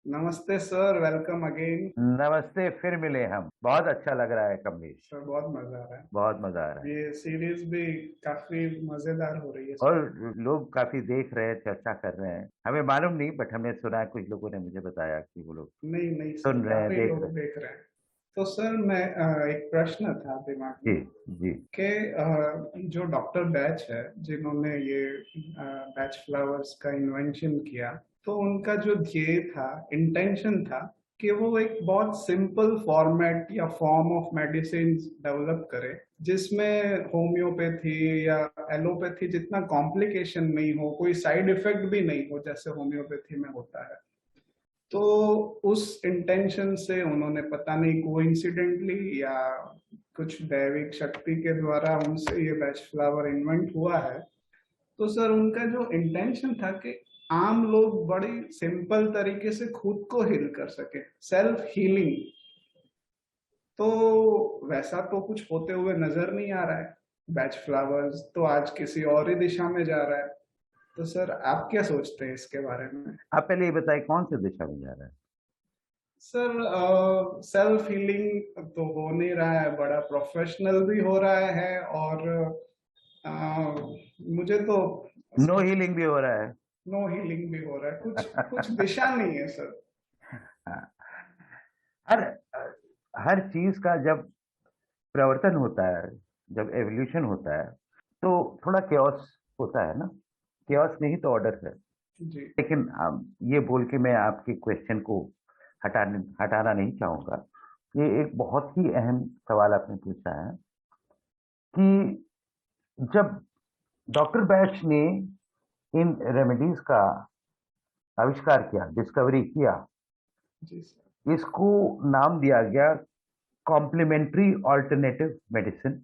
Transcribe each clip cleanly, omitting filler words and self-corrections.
नमस्ते sir, welcome again. नमस्ते, फिर मिले हम। बहुत अच्छा लग रहा है कमलेश। सर बहुत मजा आ रहा बहुत मजा आ रहा है। है। ये सीरीज भी काफी मजेदार हो रही है और सर। लोग काफी देख रहे हैं, चर्चा कर रहे हैं। हमें मालूम नहीं, बट हमने सुना है, कुछ लोगों ने मुझे बताया कि वो लोग नहीं नहीं सर, सुन रहे हैं, काफी देख रहे लोग हैं। देख रहे हैं। तो सर मैं एक प्रश्न था दिमाग जी। में जी। कि जो डॉक्टर बैच है, जिन्होंने ये बैच फ्लावर्स का इन्वेंशन किया, तो उनका जो ध्येय था, इंटेंशन था कि वो एक बहुत सिंपल फॉर्मेट या फॉर्म ऑफ मेडिसिन डेवलप करे जिसमें होम्योपैथी या एलोपैथी जितना कॉम्प्लिकेशन नहीं हो, कोई साइड इफेक्ट भी नहीं हो जैसे होम्योपैथी में होता है। तो उस इंटेंशन से उन्होंने पता नहीं कोइंसिडेंटली या कुछ दैविक शक्ति के द्वारा उनसे ये बैच फ्लावर इन्वेंट हुआ है। तो सर उनका जो इंटेंशन था कि आम लोग बड़ी सिंपल तरीके से खुद को हील कर सके, सेल्फ हीलिंग। तो वैसा तो कुछ होते हुए नजर नहीं आ रहा है। बैच फ्लावर्स तो आज किसी और ही दिशा में जा रहा है। तो सर आप क्या सोचते हैं इसके बारे में? आप पहले ये बताइए, कौन सी दिशा में जा रहा है? सर सेल्फ हीलिंग तो हो नहीं रहा है, बड़ा प्रोफेशनल भी हो रहा है। और अ, मुझे तो नो हीलिंग भी हो रहा है। नो हीलिंग भी हो रहा है, कुछ कुछ दिशा नहीं है सर। हाँ। हर हर चीज का जब प्रवर्तन होता है, जब एवोल्यूशन होता है, तो थोड़ा केओस होता है ना। केओस में ही तो ऑर्डर है। जी। लेकिन ये बोल के मैं आपके क्वेश्चन को हटाना नहीं चाहूंगा। ये एक बहुत ही अहम सवाल आपने पूछा है कि जब डॉक्टर बैच ने इन रेमेडीज का आविष्कार किया, डिस्कवरी किया, जी सर। इसको नाम दिया गया कॉम्प्लीमेंट्री ऑल्टरनेटिव मेडिसिन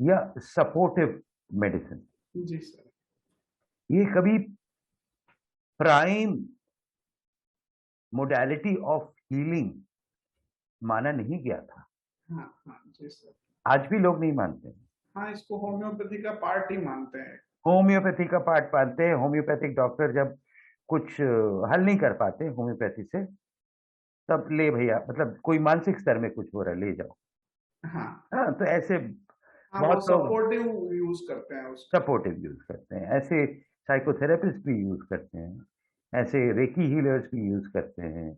या सपोर्टिव मेडिसिन। जी सर। ये कभी प्राइम मोडालिटी ऑफ हीलिंग माना नहीं गया था। हाँ हाँ जी सर। आज भी लोग नहीं मानते। हाँ, इसको होम्योपैथी का पार्ट ही मानते हैं। होम्योपैथी का पार्ट पाते हैं। होम्योपैथिक डॉक्टर जब कुछ हल नहीं कर पाते होम्योपैथी से, तब ले भैया, मतलब कोई मानसिक स्तर में कुछ हो रहा है, ले जाओ। हाँ हाँ, तो ऐसे हाँ, वो बहुत लोग सपोर्टिव यूज करते हैं उसका। सपोर्टिव यूज करते हैं, ऐसे साइकोथेरेपिस्ट भी यूज करते हैं, ऐसे रेकी हीलर्स भी यूज करते हैं,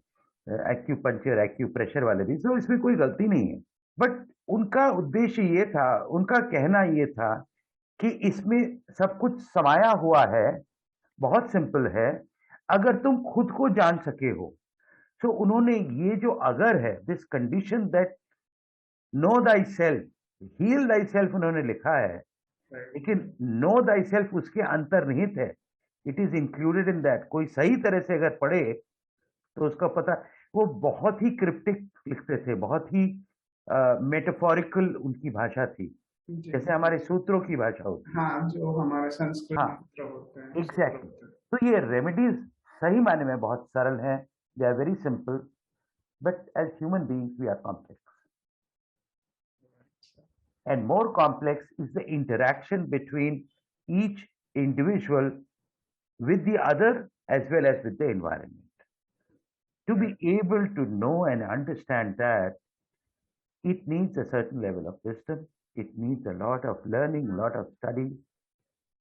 एक्यूपंक्चर एक्यूप्रेशर वाले भी। तो इसमें कोई गलती नहीं है। बट उनका उद्देश्य ये था, उनका कहना ये था कि इसमें सब कुछ समाया हुआ है, बहुत सिंपल है, अगर तुम खुद को जान सके हो। तो उन्होंने ये जो अगर है, this condition that know thyself heal thyself, उन्होंने लिखा है। राइट। लेकिन नो दाई सेल्फ उसके अंतर्निहित है। It is included in that. कोई सही तरह से अगर पढ़े तो उसका पता। वो बहुत ही क्रिप्टिक लिखते थे, बहुत ही मेटाफोरिकल उनकी भाषा थी, जी जैसे जी। हमारे सूत्रों की भाषा होती है। हाँ, जो हमारे संस्कृत हाँ, मंत्र होते हैं, सूत्र एग्जैक्टली। होते हैं। तो ये रेमेडीज सही मायने में बहुत सरल हैं। They are very simple. But as human beings we are complex, and more complex is the interaction between each individual with the other as well as with the environment. To be right. able to know and understand that, it needs a certain level of wisdom, it needs a lot of learning, a lot of study,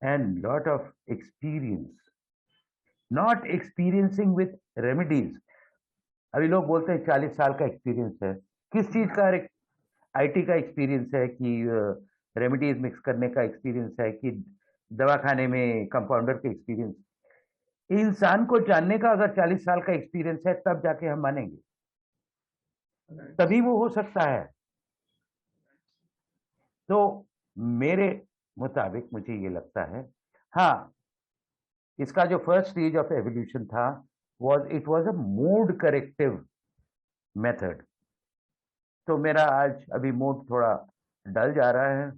and a lot of experience. Not experiencing with remedies. अभी लोग बोलते हैं 40 साल का experience है। किस चीज हाँ। का? आईटी का एक्सपीरियंस है कि रेमेडीज मिक्स करने का एक्सपीरियंस है कि दवाखाने में कंपाउंडर का एक्सपीरियंस? इंसान को जानने का अगर 40 साल का एक्सपीरियंस है, तब जाके हम मानेंगे, राइट। तभी वो हो सकता है। तो मेरे मुताबिक मुझे ये लगता है, हाँ, इसका जो फर्स्ट स्टेज ऑफ एवोल्यूशन था, it was a mood corrective method. तो मेरा आज अभी मूड थोड़ा डल जा रहा है,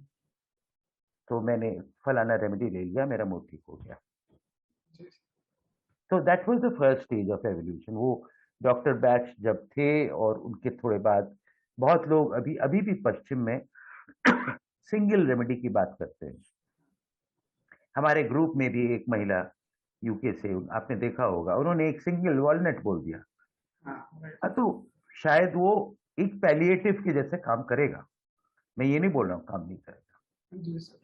तो मैंने फलाना रेमेडी ले लिया, मेरा मूड ठीक हो गया। जी। तो that was the first stage of evolution. वो डॉक्टर बैच जब थे, और उनके थोड़े बाद बहुत लोग अभी अभी भी पश्चिम में सिंगल रेमेडी की बात करते हैं। हमारे ग्रुप में भी एक महिला यूके से, आपने देखा होगा, उन्होंने एक सिंगल वॉलनट बोल दिया। हाँ राइट। तो शायद वो एक पैलिएटिव के जैसे काम करेगा, मैं ये नहीं बोल रहा हूँ काम नहीं करेगा, जी सर।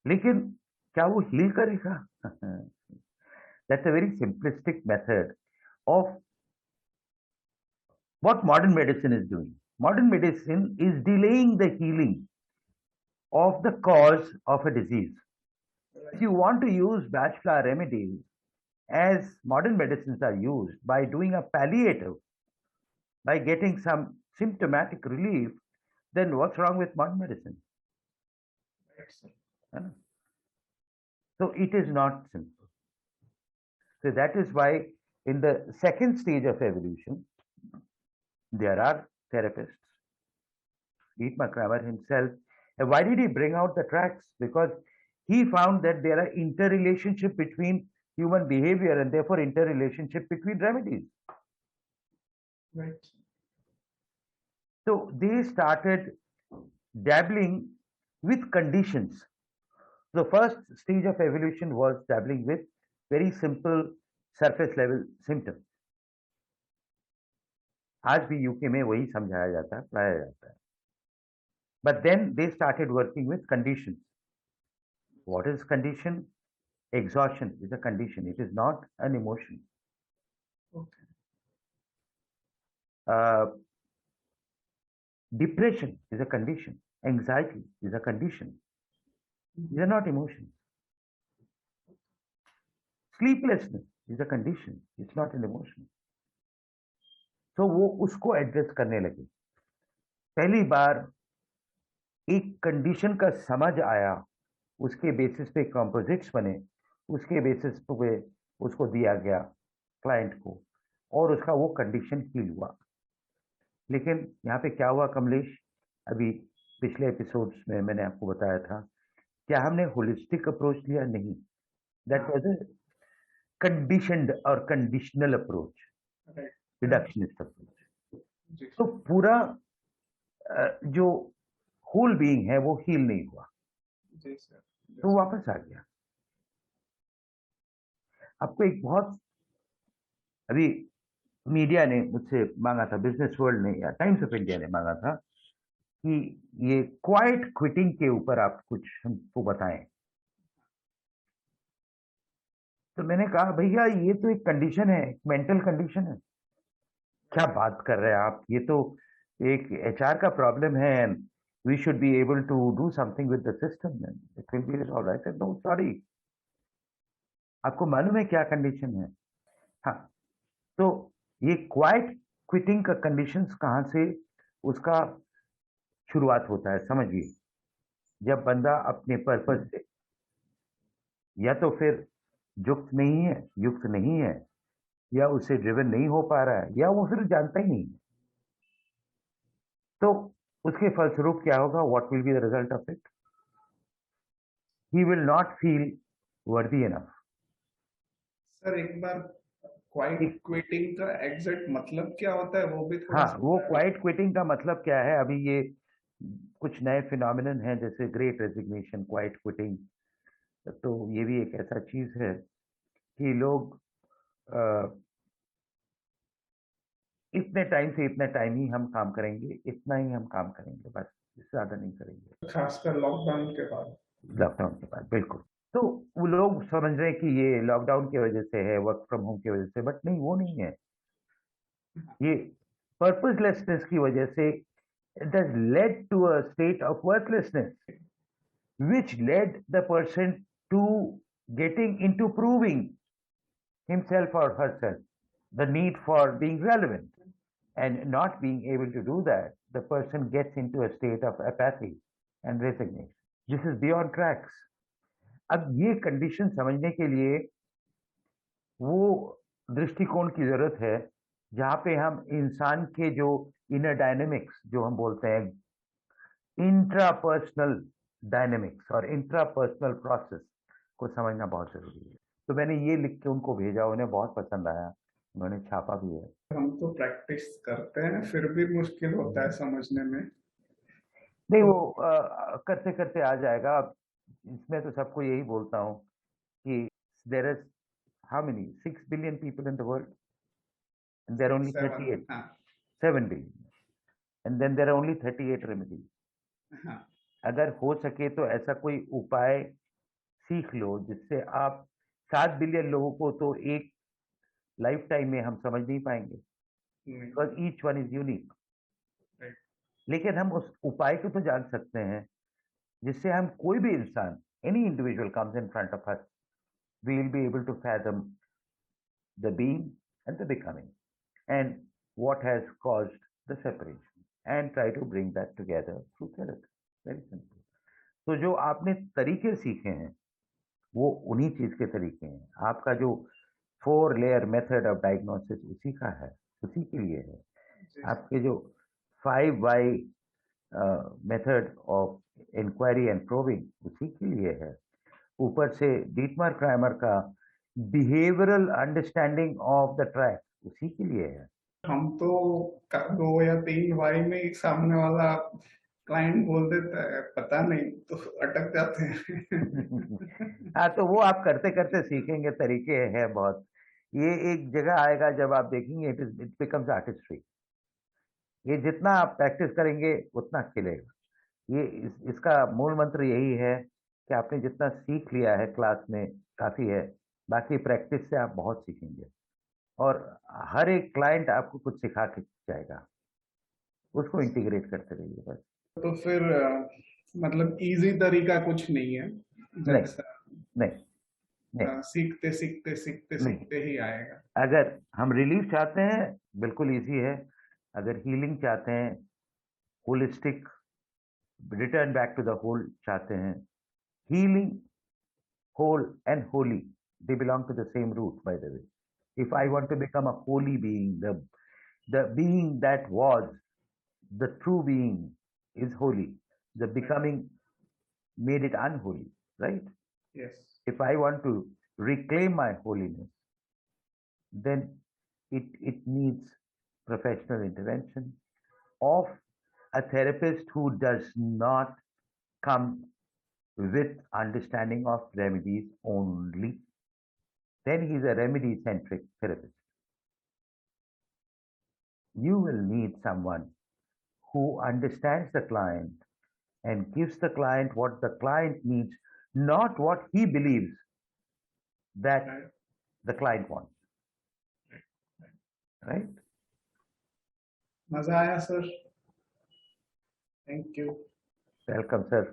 लेकिन क्या वो हील करेगा? That's a very simplistic method of what modern medicine is doing. Modern medicine is delaying the healing of the cause of a disease. If you want to use batch flower remedies as modern medicines are used by doing a palliative, by getting some symptomatic relief, then what's wrong with modern medicine? Right sir. So it is not simple. So that is why in the second stage of evolution, there are therapists. Pete McCramer himself. And why did he bring out the tracks? Because he found that there are interrelationship between human behavior and therefore interrelationship between remedies. Right. So they started dabbling with conditions. The first stage of evolution was dabbling with very simple surface level symptoms. आज भी UK में वही समझाया जाता है, पढ़ाया जाता है. But then they started working with conditions. What is condition? Exhaustion is a condition. It is not an emotion. Okay. Depression is a condition. Anxiety is a condition. These are not emotions. Sleeplessness is a condition. It's not an emotion. So वो उसको address करने लगे. पहली बार एक condition का समझ आया, उसके बेसिस पे कंपोजिट्स बने, उसके बेसिस पे उसको दिया गया क्लाइंट को, और उसका वो कंडीशन हील हुआ. लेकिन यहाँ पे क्या हुआ कमलेश, अभी पिछले एपिसोड्स में मैंने आपको बताया था, क्या हमने होलिस्टिक अप्रोच लिया? नहीं. दैट वाज अ कंडीशनड और conditional approach, right. Reductionist approach. जी तो पूरा जो होल बीइंग है वो हील नहीं हुआ, जी सर। तो वापस आ गया. आपको एक बहुत, अभी मीडिया ने मुझसे मांगा था, बिजनेस वर्ल्ड ने या टाइम्स ऑफ इंडिया ने मांगा था कि ये क्वाइट क्विटिंग के ऊपर आप कुछ हमको बताएं. तो मैंने कहा भैया ये तो एक कंडीशन है, मेंटल कंडीशन है. क्या बात कर रहे हैं आप, ये तो एक एचआर का प्रॉब्लम है. We should be able to do something with the system, it will be alright. No sorry, आपको मालूम है क्या कंडीशन है? हाँ. तो ये क्वाइट क्विटिंग का कंडीशंस कहां से उसका शुरुआत होता है समझिए. जब बंदा अपने पर्पज से या तो फिर युक्त नहीं है, या उससे ड्रिवन नहीं हो पा रहा है, या वो फिर जानता ही नहीं है, तो उसके फलस्वरूप क्या होगा? What will be the result of it? He will not feel worthy enough. Sir एक बार क्वाइट क्विटिंग का एग्जैक्ट मतलब क्या होता है वो भी थोड़ा हाँ, सा वो बता क्वाइट क्विटिंग का मतलब क्या है? अभी ये कुछ नए फिनोमिनन हैं, जैसे ग्रेट रेजिग्नेशन, क्वाइट क्विटिंग. तो ये भी एक ऐसा चीज है कि लोग इतने टाइम से इतने टाइम ही हम काम करेंगे, इतना ही हम काम करेंगे, बस इससे ज्यादा नहीं करेंगे. दीजिए, खासकर लॉकडाउन के बाद। लॉकडाउन के बाद बिल्कुल. तो वो लोग समझ रहे हैं कि ये लॉकडाउन की वजह से है, वर्क फ्रॉम होम की वजह से, बट नहीं, वो नहीं है. ये पर्पसलेसनेस की वजह से it has led to a state of worthlessness, which led the person to getting into proving himself or herself, the need for being relevant. And not being able to do that, the person gets into a state of apathy and resignation. This is beyond tracks. अब ये condition समझने के लिए वो दृष्टिकोण की जरूरत है जहां पे हम इंसान के जो इनर डायनेमिक्स, जो हम बोलते हैं इंट्रापर्सनल डायनेमिक्स और इंट्रापर्सनल प्रोसेस, को समझना बहुत जरूरी है. तो मैंने ये लिख के उनको भेजा, उन्हें बहुत पसंद आया, उन्होंने छापा भी है. हम तो प्रैक्टिस करते हैं फिर भी मुश्किल होता है समझने में। नहीं, तो वो करते करते आ जाएगा. अब इसमें तो सबको यही बोलता हूँ कि there is how many? 6 billion people in the world, and there are only 7 38, हाँ 7 billion, and then there are only 38 remedies. हाँ अगर हो सके तो ऐसा कोई उपाय सीख लो जिससे आप 7 बिलियन लोगों को तो एक लाइफ टाइम में हम समझ नहीं पाएंगे, नहीं because each one is unique. Right लेकिन हम उस उपाय को तो जान सकते हैं जिससे हम कोई भी इंसान, any individual comes in front of us, we will be able to fathom the being and the becoming and what has caused the separation and try to bring that together through therapy. Very simple. तो जो आपने तरीके सीखे हैं वो उन्हीं चीज के तरीके हैं। आपका जो 4 लेयर मेथड ऑफ डायग्नोसिस उसी का है, उसी के लिए है। जी आपके जो 5 Y method of inquiry and probing उसी के लिए है। ऊपर से डीटमर क्राइमर का behavioural understanding of the track उसी के लिए है। हम तो 2 या 3 वाई में ही सामने वाला क्लाइंट बोल देता है पता नहीं तो अटक जाते हैं हाँ, तो वो आप करते करते सीखेंगे, तरीके हैं बहुत। ये एक जगह आएगा जब आप देखेंगे इट बिकम्स आर्टिस्ट्री। ये जितना आप प्रैक्टिस करेंगे उतना खिलेगा। इसका मूल मंत्र यही है कि आपने जितना सीख लिया है क्लास में काफी है, बाकी प्रैक्टिस से आप बहुत सीखेंगे और हर एक क्लाइंट आपको कुछ सिखा के जाएगा, उसको इंटीग्रेट करते रहिए बस। तो फिर मतलब इजी तरीका कुछ नहीं है नहीं जैसा नहीं नहीं सीखते सीखते सीखते नहीं, सीखते ही आएगा। अगर हम रिलीफ चाहते हैं बिल्कुल इजी है, अगर हीलिंग चाहते हैं, holistic return back to the whole चाहते हैं, healing, whole and holy, they belong to the same root, by the way. If I want to become a holy being, the being that was, the true being is holy. The becoming made it unholy, right? Yes. If I want to reclaim my holiness, then it needs professional intervention of a therapist who does not come with understanding of remedies only. Then he's a remedy-centric therapist. You will need someone who understands the client and gives the client what the client needs, not what he believes that Right. the client wants. Right? मजा आया sir, thank you. Welcome, sir.